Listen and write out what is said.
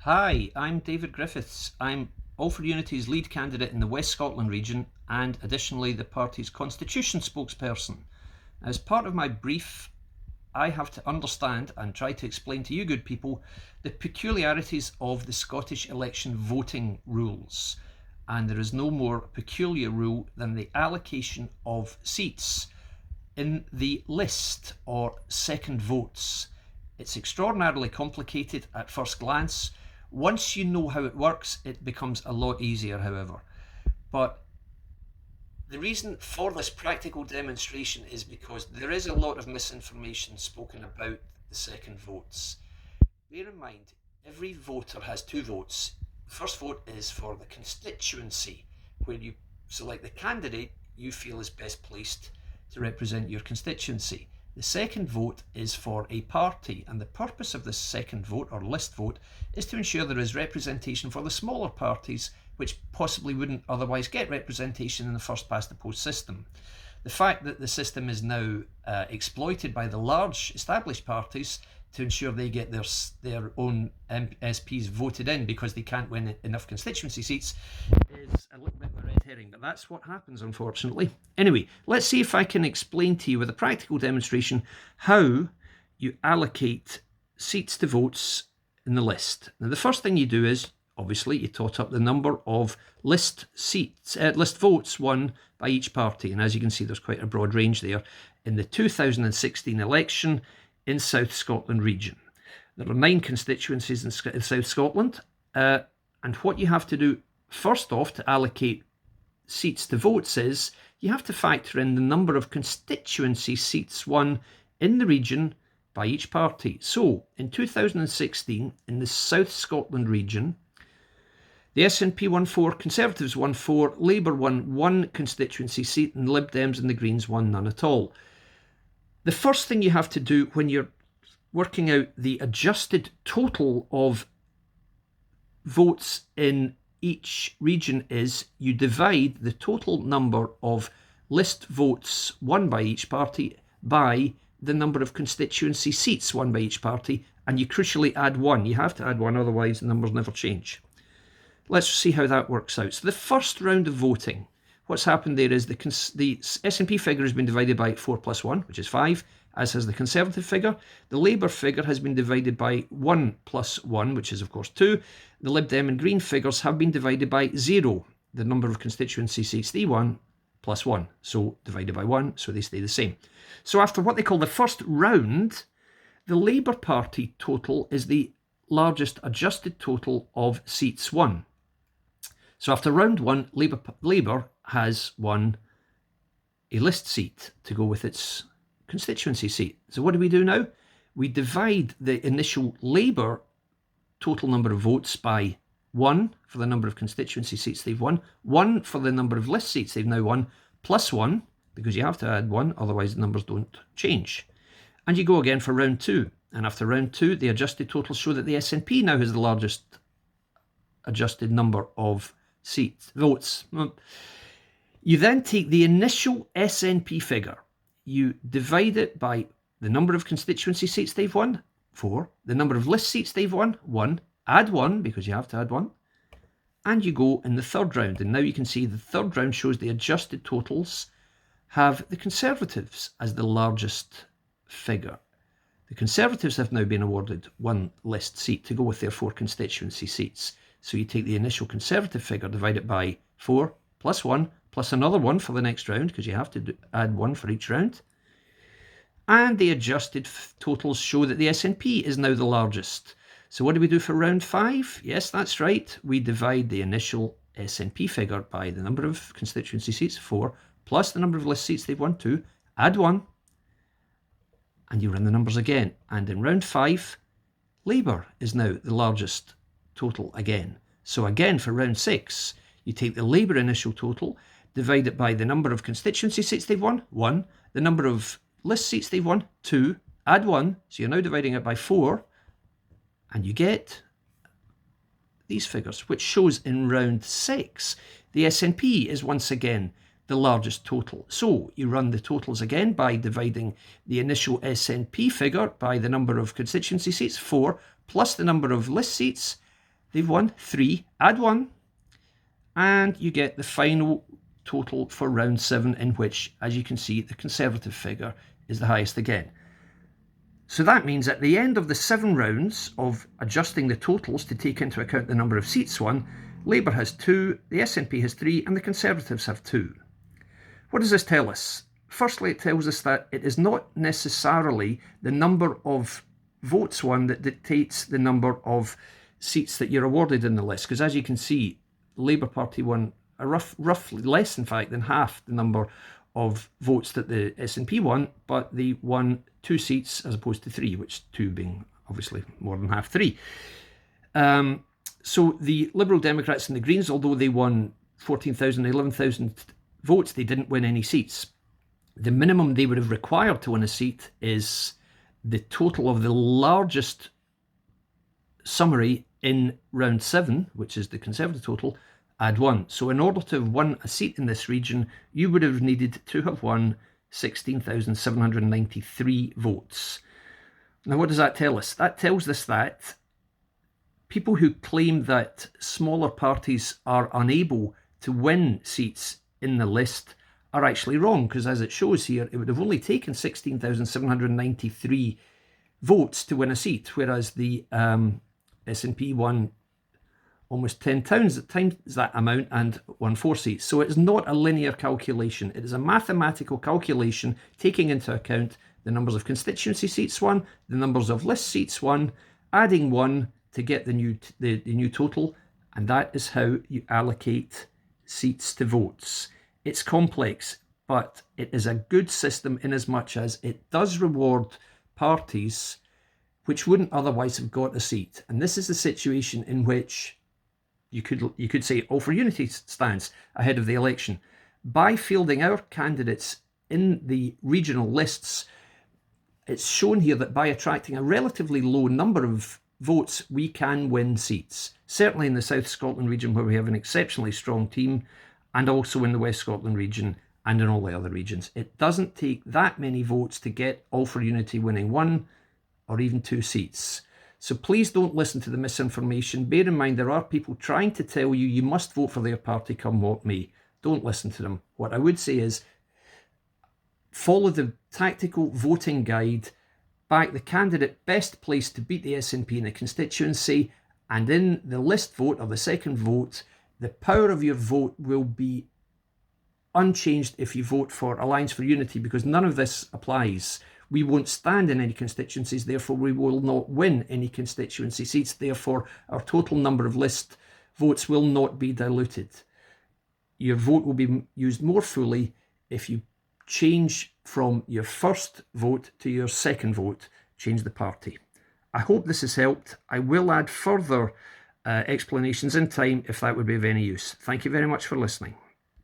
Hi, I'm David Griffiths. I'm All for Unity's lead candidate in the West Scotland region and additionally the party's constitution spokesperson. As part of my brief, I have to understand and try to explain to you good people the peculiarities of the Scottish election voting rules. And there is no more peculiar rule than the allocation of seats in the list or second votes. It's extraordinarily complicated at first glance. Once you know how it works, it becomes a lot easier, however. But the reason for this practical demonstration is because there is a lot of misinformation spoken about the second votes. Bear in mind, every voter has two votes. The first vote is for the constituency, where you select the candidate you feel is best placed to represent your constituency. The second vote is for a party, and the purpose of this second vote or list vote is to ensure there is representation for the smaller parties which possibly wouldn't otherwise get representation in the first past the post system. The fact that the system is now exploited by the large established parties to ensure they get their own SPs voted in because they can't win enough constituency seats is a little bit of a red herring, but that's what happens, unfortunately. Anyway, let's see if I can explain to you with a practical demonstration how you allocate seats to votes in the list. Now, the first thing you do is, obviously, you tot up the number of list votes won by each party. And as you can see, there's quite a broad range there. In the 2016 election in South Scotland region, there are 9 constituencies in South Scotland. And what you have to do first off to allocate seats to votes is you have to factor in the number of constituency seats won in the region by each party. So in 2016, in the South Scotland region, the SNP won 4, Conservatives won 4, Labour won 1 constituency seat, and Lib Dems and the Greens won none at all. The first thing you have to do when you're working out the adjusted total of votes in each region is you divide the total number of list votes won by each party by the number of constituency seats won by each party, and you crucially add 1. You have to add 1, otherwise the numbers never change. Let's see how that works out. So the first round of voting, what's happened there is the SNP figure has been divided by 4 plus 1, which is 5, as has the Conservative figure. The Labour figure has been divided by 1 plus 1, which is of course 2. The Lib Dem and Green figures have been divided by 0, the number of constituency seats they won, plus 1. So divided by 1, so they stay the same. So after what they call the first round, the Labour Party total is the largest adjusted total of seats won. So after round 1, Labour has won a list seat to go with its constituency seat. So what do we do now? We divide the initial Labour total number of votes by 1 for the number of constituency seats they've won, 1 for the number of list seats they've now won, plus 1, because you have to add 1, otherwise the numbers don't change. And you go again for round 2. And after round 2, the adjusted totals show that the SNP now has the largest adjusted number of votes. You then take the initial SNP figure, you divide it by the number of constituency seats they've won, 4, the number of list seats they've won, 1, add 1, because you have to add 1, and you go in the third round. And now you can see the third round shows the adjusted totals have the Conservatives as the largest figure. The Conservatives have now been awarded 1 list seat to go with their 4 constituency seats. So you take the initial Conservative figure, divide it by 4, plus 1, plus another 1 for the next round, because you have to add 1 for each round. And the adjusted totals show that the SNP is now the largest. So what do we do for round 5? Yes, that's right. We divide the initial SNP figure by the number of constituency seats, 4, plus the number of list seats they've won, 2, add 1, and you run the numbers again. And in round 5, Labour is now the largest total again. So again, for round 6, you take the Labour initial total, divide it by the number of constituency seats they've won, 1, the number of list seats they've won, 2, add 1, so you're now dividing it by 4, and you get these figures, which shows in round 6, the SNP is once again the largest total. So you run the totals again by dividing the initial SNP figure by the number of constituency seats, 4, plus the number of list seats, they've won 3, add 1, and you get the final total for round 7, in which, as you can see, the Conservative figure is the highest again. So that means at the end of the 7 rounds of adjusting the totals to take into account the number of seats won, Labour has 2, the SNP has 3, and the Conservatives have 2. What does this tell us? Firstly, it tells us that it is not necessarily the number of votes won that dictates the number of seats that you're awarded in the list, because as you can see, the Labour Party won a roughly less, in fact, than half the number of votes that the SNP won, but they won 2 seats as opposed to 3, which 2 being obviously more than half 3. So the Liberal Democrats and the Greens, although they won 14,000, 11,000 votes, they didn't win any seats. The minimum they would have required to win a seat is the total of the largest summary in round 7, which is the Conservative total, add 1. So in order to have won a seat in this region, you would have needed to have won 16,793 votes. Now, what does that tell us? That tells us that people who claim that smaller parties are unable to win seats in the list are actually wrong, because as it shows here, it would have only taken 16,793 votes to win a seat, whereas the SNP won almost 10 times that amount and won 4 seats. So it's not a linear calculation. It is a mathematical calculation taking into account the numbers of constituency seats won, the numbers of list seats won, adding 1 to get the new total, and that is how you allocate seats to votes. It's complex, but it is a good system in as much as it does reward parties which wouldn't otherwise have got a seat. And this is the situation in which you could say All for Unity stands ahead of the election. By fielding our candidates in the regional lists, it's shown here that by attracting a relatively low number of votes, we can win seats. Certainly in the South Scotland region, where we have an exceptionally strong team, and also in the West Scotland region and in all the other regions. It doesn't take that many votes to get All for Unity winning 1 or even 2 seats. So please don't listen to the misinformation. Bear in mind, there are people trying to tell you must vote for their party come what may. Don't listen to them. What I would say is follow the tactical voting guide, back the candidate best placed to beat the SNP in the constituency, and in the list vote or the second vote, the power of your vote will be unchanged if you vote for Alliance for Unity, because none of this applies. We won't stand in any constituencies, therefore we will not win any constituency seats, therefore our total number of list votes will not be diluted. Your vote will be used more fully if you change from your first vote to your second vote, change the party. I hope this has helped. I will add further explanations in time if that would be of any use. Thank you very much for listening.